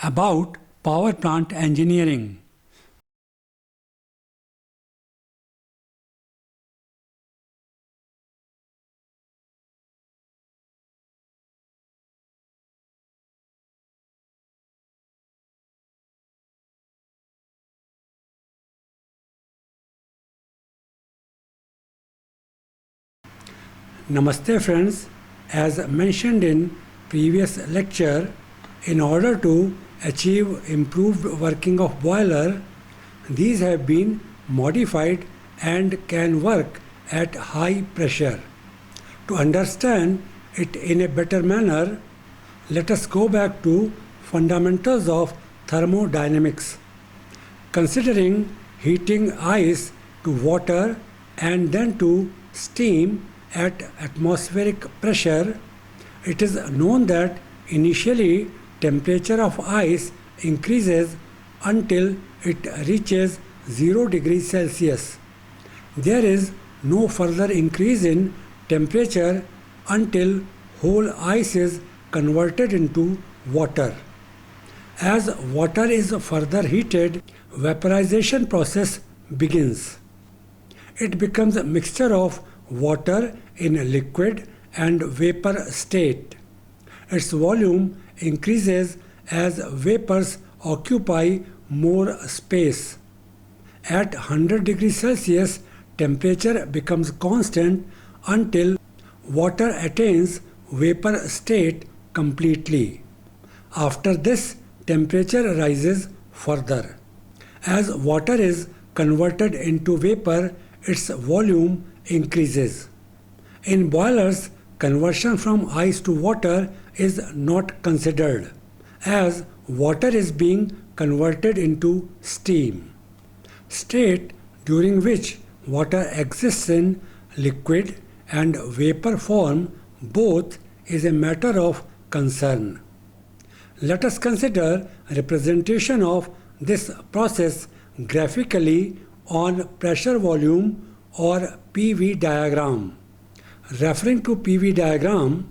about power plant engineering. Namaste friends, as mentioned in previous lecture, in order to achieve improved working of boiler, these have been modified and can work at high pressure. To understand it in a better manner, let us go back to fundamentals of thermodynamics. Considering heating ice to water and then to steam at atmospheric pressure, it is known that initially temperature of ice increases until it reaches 0 degrees Celsius. There is no further increase in temperature until whole ice is converted into water. As water is further heated, vaporization process begins. It becomes a mixture of water in liquid and vapor state. Its volume increases as vapors occupy more space. At 100 degrees Celsius, temperature becomes constant until water attains vapor state completely. After this, temperature rises further. As water is converted into vapor, its volume increases. In boilers, conversion from ice to water is not considered, as water is being converted into steam. State during which water exists in liquid and vapor form both is a matter of concern. Let us consider representation of this process graphically on pressure volume or PV diagram. Referring to PV diagram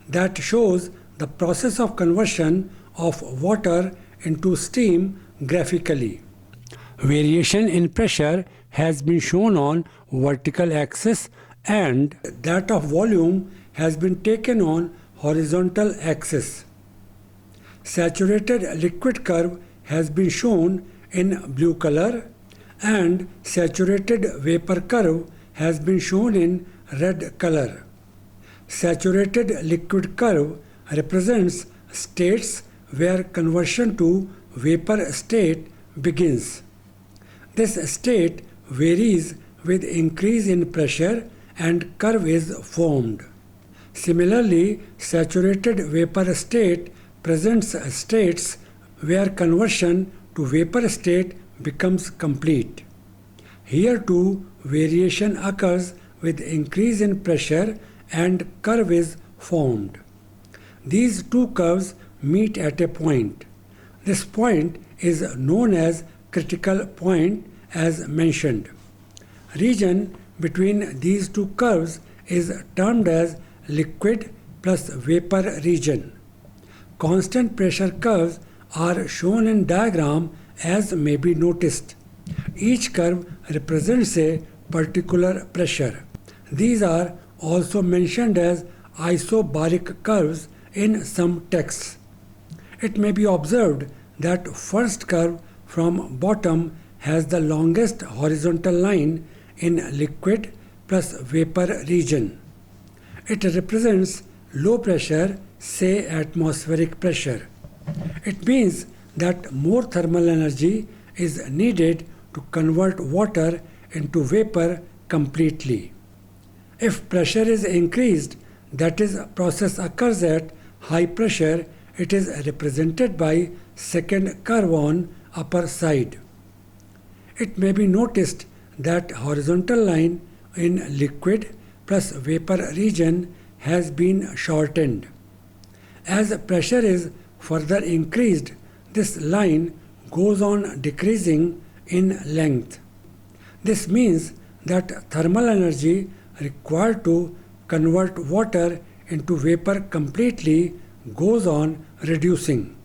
that shows the process of conversion of water into steam graphically. Variation in pressure has been shown on vertical axis and that of volume has been taken on horizontal axis. Saturated liquid curve has been shown in blue color and saturated vapor curve has been shown in red color. Saturated liquid curve represents states where conversion to vapor state begins. This state varies with increase in pressure and curve is formed. Similarly, saturated vapor state presents states where conversion to vapor state becomes complete. Here too, variation occurs with increase in pressure and curve is formed. These two curves meet at a point. This point is known as critical point as mentioned. Region between these two curves is termed as liquid plus vapor region. Constant pressure curves are shown in diagram as may be noticed. Each curve represents a particular pressure. These are also mentioned as isobaric curves in some texts. It may be observed that first curve from bottom has the longest horizontal line in liquid plus vapor region. It represents low pressure, say atmospheric pressure. It means that more thermal energy is needed to convert water into vapor completely. If pressure is increased, that is, process occurs at high pressure, it is represented by second curve on upper side. It may be noticed that horizontal line in liquid plus vapor region has been shortened. As pressure is further increased, this line goes on decreasing in length. This means that thermal energy required to convert water into vapor completely goes on reducing.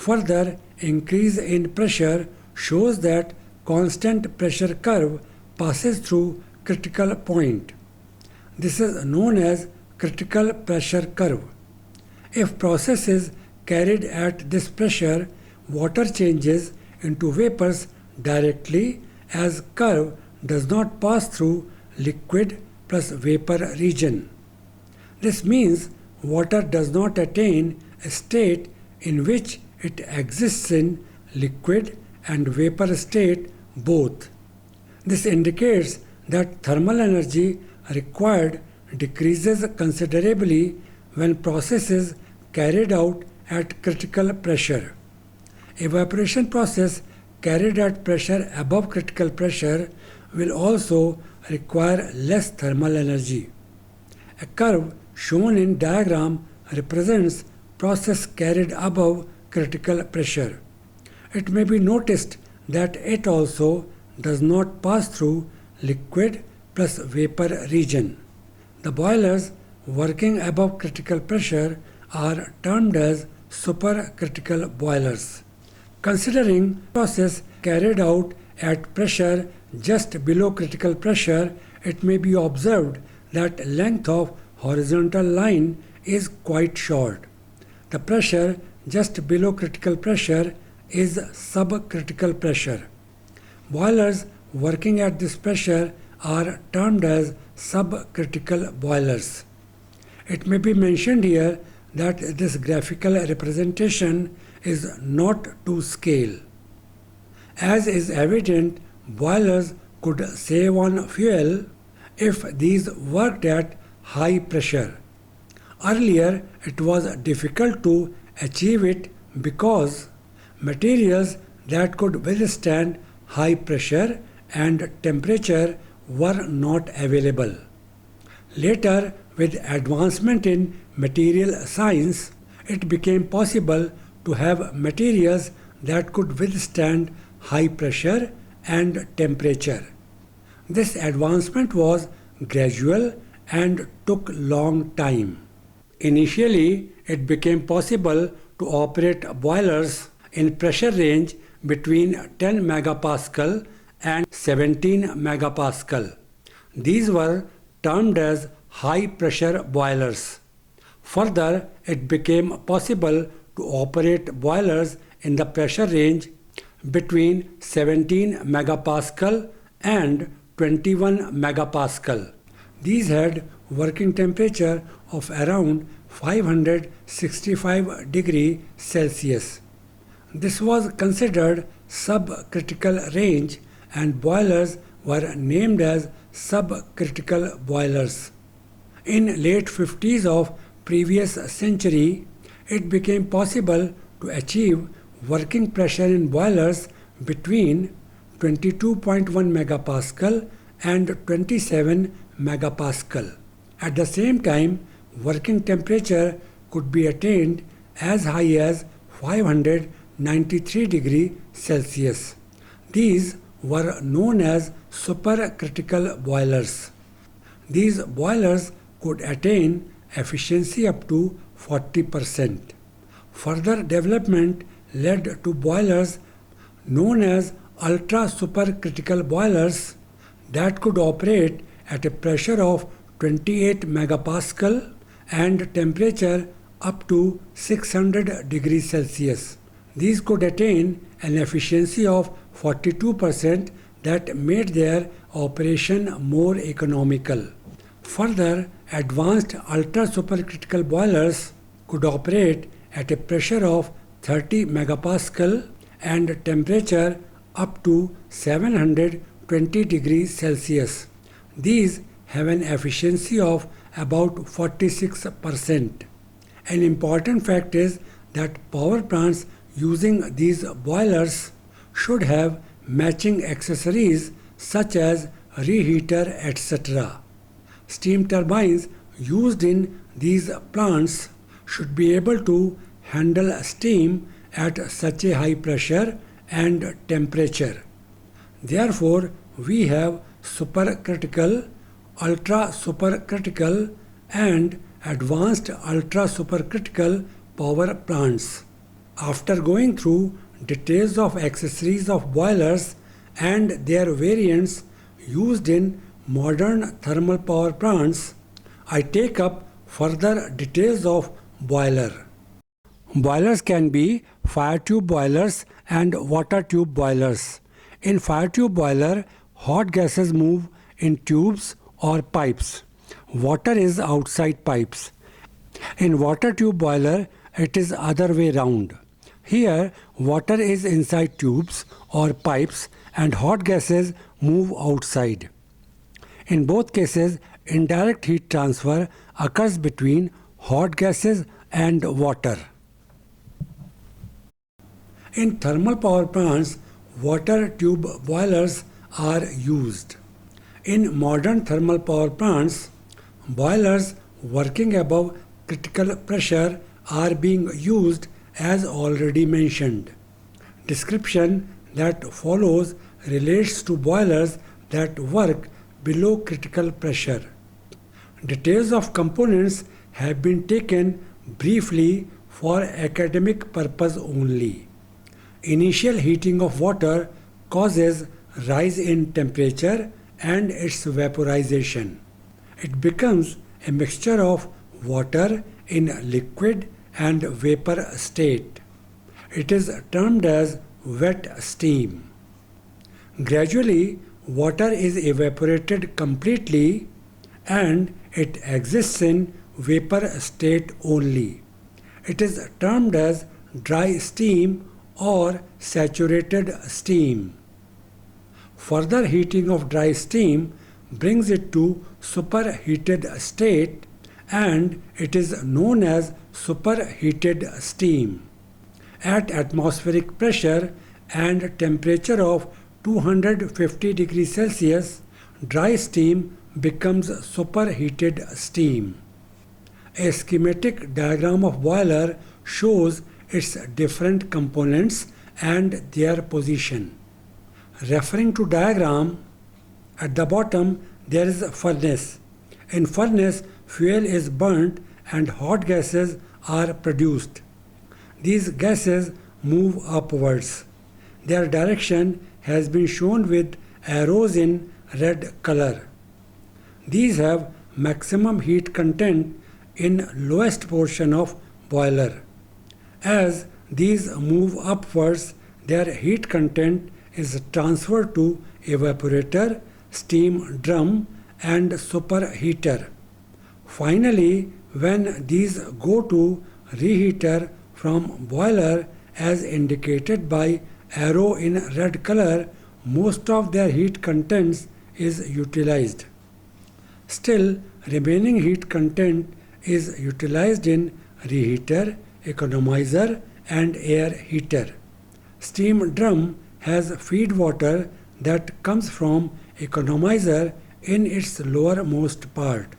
Further increase in pressure shows that constant pressure curve passes through critical point. This is known as critical pressure curve. If process is carried at this pressure, water changes into vapors directly as curve does not pass through liquid plus vapor region. This means water does not attain a state in which it exists in liquid and vapor state both. This indicates that thermal energy required decreases considerably when process is carried out at critical pressure. Evaporation process carried at pressure above critical pressure will also require less thermal energy. A curve shown in diagram represents process carried above critical pressure. It may be noticed that it also does not pass through liquid plus vapor region. The boilers working above critical pressure are termed as supercritical boilers. Considering process carried out at pressure just below critical pressure, it may be observed that length of horizontal line is quite short. The pressure just below critical pressure is subcritical pressure. Boilers working at this pressure are termed as subcritical boilers. It may be mentioned here that this graphical representation is not to scale. As is evident, boilers could save on fuel if these worked at high pressure. Earlier, it was difficult to achieve it because materials that could withstand high pressure and temperature were not available. Later, with advancement in material science, it became possible to have materials that could withstand high pressure and temperature. This advancement was gradual and took long time. Initially, it became possible to operate boilers in pressure range between 10 megapascal and 17 megapascal. These were termed as high pressure boilers. Further, it became possible to operate boilers in the pressure range between 17 megapascal and 21 megapascal. These had working temperature of around 565 degrees Celsius. This was considered subcritical range and boilers were named as subcritical boilers. In late 50s of previous century, it became possible to achieve working pressure in boilers between 22.1 megapascal and 27 megapascal. At the same time, working temperature could be attained as high as 593 degrees Celsius. These were known as supercritical boilers. These boilers could attain efficiency up to 40%. Further development led to boilers known as ultra supercritical boilers that could operate at a pressure of 28 megapascal and temperature up to 600 degrees Celsius. These could attain an efficiency of 42% that made their operation more economical. Further, advanced ultra supercritical boilers could operate at a pressure of 30 megapascal and temperature up to 720 degrees Celsius. These have an efficiency of about 46%. An important fact is that power plants using these boilers should have matching accessories such as reheater, etc. Steam turbines used in these plants should be able to handle steam at such a high pressure and temperature. Therefore, we have supercritical, ultra supercritical and advanced ultra supercritical power plants. After going through details of accessories of boilers and their variants used in modern thermal power plants, I take up further details of boiler. Boilers can be fire tube boilers and water tube boilers. In fire tube boiler, hot gases move in tubes or pipes. Water is outside pipes. In water tube boiler, it is other way round. Here, water is inside tubes or pipes and hot gases move outside. In both cases, indirect heat transfer occurs between hot gases and water. In thermal power plants, water tube boilers are used. In modern thermal power plants, boilers working above critical pressure are being used as already mentioned. Description that follows relates to boilers that work below critical pressure. Details of components have been taken briefly for academic purpose only. Initial heating of water causes rise in temperature and its vaporization. It becomes a mixture of water in liquid and vapor state. It is termed as wet steam. Gradually, water is evaporated completely and it exists in vapor state only. It is termed as dry steam or saturated steam. Further heating of dry steam brings it to superheated state and it is known as superheated steam. At atmospheric pressure and temperature of 250 degrees Celsius, dry steam becomes superheated steam. A schematic diagram of boiler shows its different components and their position. Referring to diagram, at the bottom there is a furnace. In furnace, fuel is burnt and hot gases are produced. These gases move upwards. Their direction has been shown with arrows in red color. These have maximum heat content in lowest portion of boiler. As these move upwards, their heat content is transferred to evaporator, steam drum and superheater. Finally, when these go to reheater from boiler as indicated by arrow in red color, most of their heat contents is utilized. Still, remaining heat content is utilized in reheater, economizer and air heater. Steam drum has feed water that comes from economizer in its lowermost part.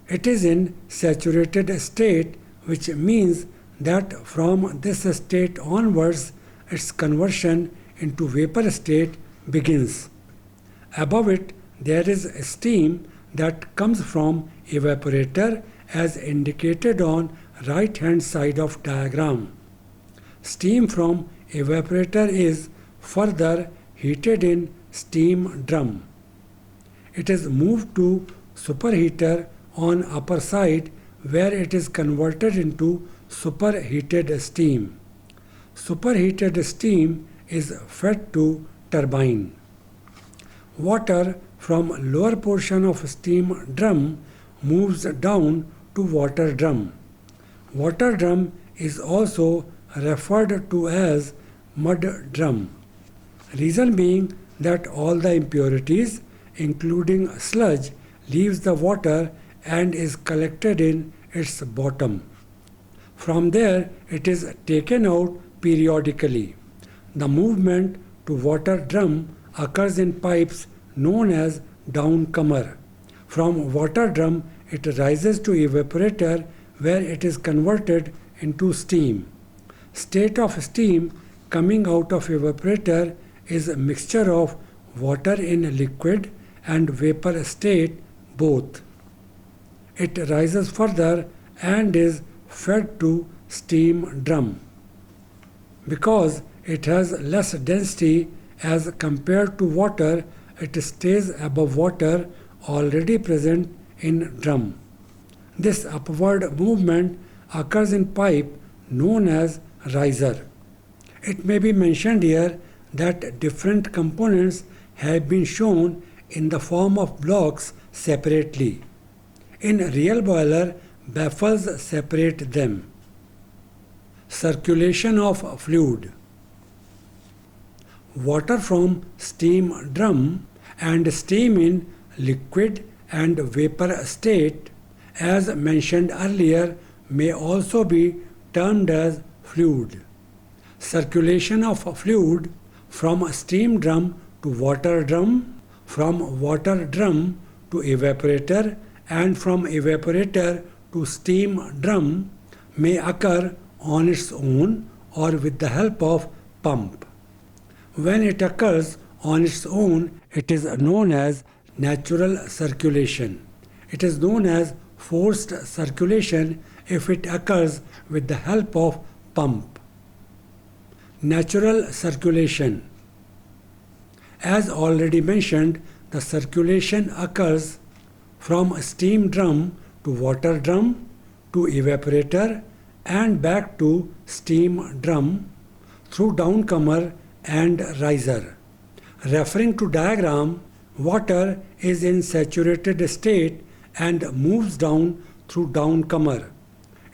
It is in saturated state, which means that from this state onwards its conversion into vapor state begins. Above it there is steam that comes from evaporator as indicated on right hand side of diagram. Steam from evaporator is further heated in steam drum. It is moved to superheater on upper side where it is converted into superheated steam. Superheated steam is fed to turbine. Water from lower portion of steam drum moves down to water drum. Water drum is also referred to as mud drum. Reason being that all the impurities, including sludge, leaves the water and is collected in its bottom. From there it is taken out periodically. The movement to water drum occurs in pipes known as downcomer. From water drum it rises to evaporator where it is converted into steam. State of steam coming out of evaporator is a mixture of water in liquid and vapor state both. It rises further and is fed to steam drum. Because it has less density as compared to water, it stays above water already present in drum. This upward movement occurs in pipe known as riser. It may be mentioned here that different components have been shown in the form of blocks separately. In real boiler, baffles separate them. Circulation of fluid. Water from steam drum and steam in liquid and vapor state, as mentioned earlier, may also be termed as fluid. Circulation of fluid from steam drum to water drum, from water drum to evaporator, and from evaporator to steam drum may occur on its own or with the help of pump. When it occurs on its own, it is known as natural circulation. It is known as forced circulation if it occurs with the help of pump. Natural circulation. As already mentioned, the circulation occurs from steam drum to water drum to evaporator and back to steam drum through downcomer and riser. Referring to diagram, water is in saturated state and moves down through downcomer.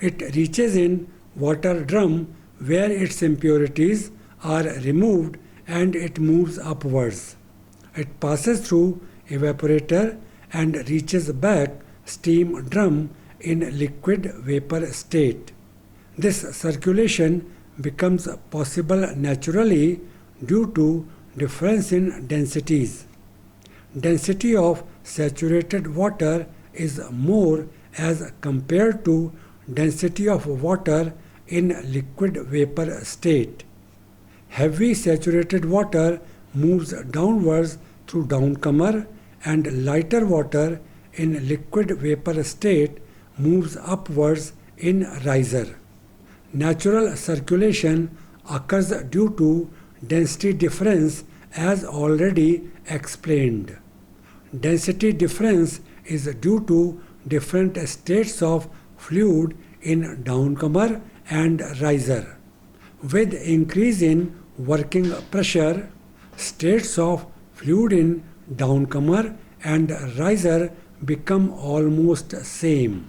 It reaches in water drum where its impurities are removed and it moves upwards. It passes through evaporator and reaches back steam drum in liquid vapor state. This circulation becomes possible naturally due to difference in densities. Density of saturated water is more as compared to density of water in liquid vapor state. Heavy saturated water moves downwards through downcomer and lighter water in liquid vapor state moves upwards in riser. Natural circulation occurs due to density difference as already explained. Density difference is due to different states of fluid in downcomer and riser. With increase in working pressure, states of fluid in downcomer and riser become almost same.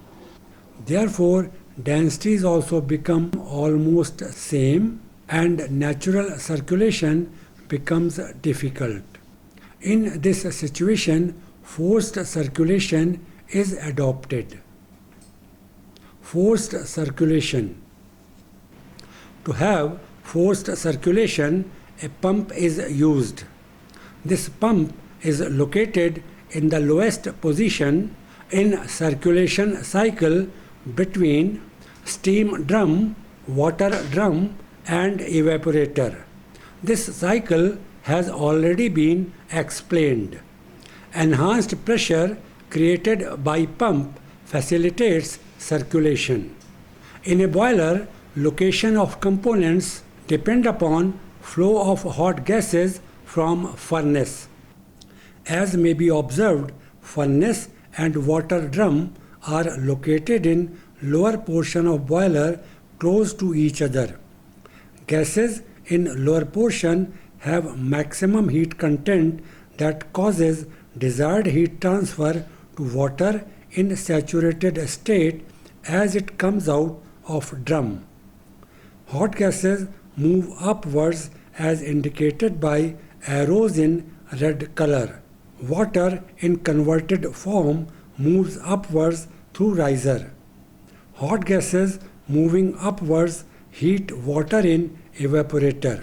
Therefore, densities also become almost same and natural circulation becomes difficult. In this situation, forced circulation is adopted. Forced circulation. To have forced circulation, a pump is used. This pump is located in the lowest position in circulation cycle between steam drum, water drum and evaporator. This cycle has already been explained. Enhanced pressure created by pump facilitates circulation. In a boiler, location of components depend upon flow of hot gases from furnace. As may be observed, furnace and water drum are located in lower portion of boiler close to each other. Gases in lower portion have maximum heat content that causes desired heat transfer to water in saturated state as it comes out of drum. Hot gases move upwards as indicated by arrows in red color. Water in converted form moves upwards through riser. Hot gases moving upwards heat water in evaporator.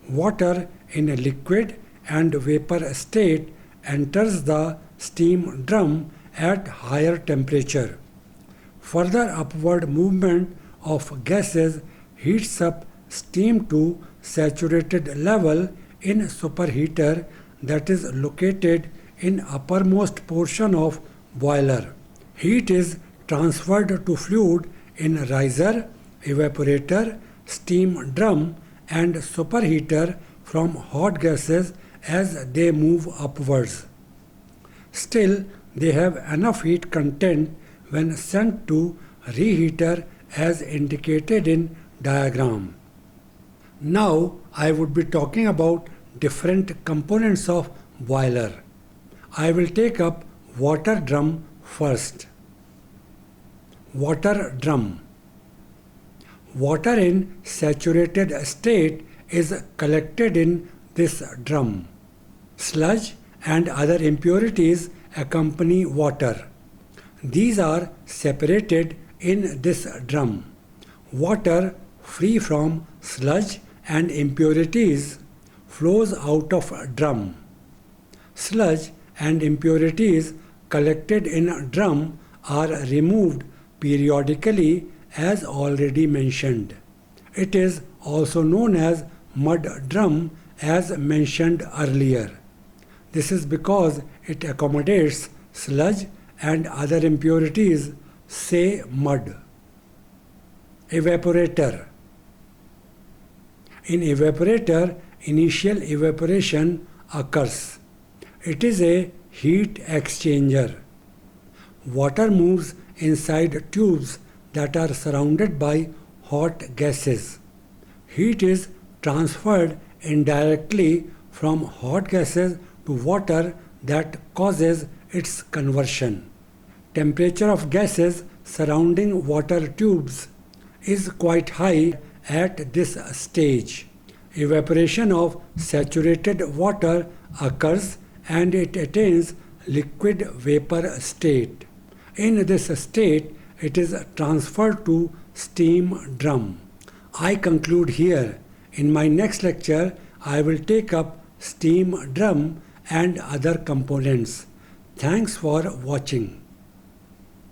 Water in a liquid and vapor state enters the steam drum at higher temperature. Further upward movement of gases heats up steam to saturated level in superheater that is located in uppermost portion of boiler. Heat is transferred to fluid in riser, evaporator, steam drum and superheater from hot gases as they move upwards. Still, they have enough heat content when sent to reheater as indicated in diagram. Now I would be talking about different components of boiler. I will take up water drum first. Water drum. Water in saturated state is collected in this drum. Sludge and other impurities accompany water. These are separated in this drum. Water free from sludge and impurities flows out of drum. Sludge and impurities collected in drum are removed periodically as already mentioned. It is also known as mud drum as mentioned earlier. This is because it accommodates sludge and other impurities, say mud. Evaporator. In evaporator, initial evaporation occurs. It is a heat exchanger. Water moves inside tubes that are surrounded by hot gases. Heat is transferred indirectly from hot gases to water that causes its conversion. Temperature of gases surrounding water tubes is quite high at this stage. Evaporation of saturated water occurs and it attains liquid vapor state. In this state, it is transferred to steam drum. I conclude here. In my next lecture, I will take up steam drum and other components. Thanks for watching.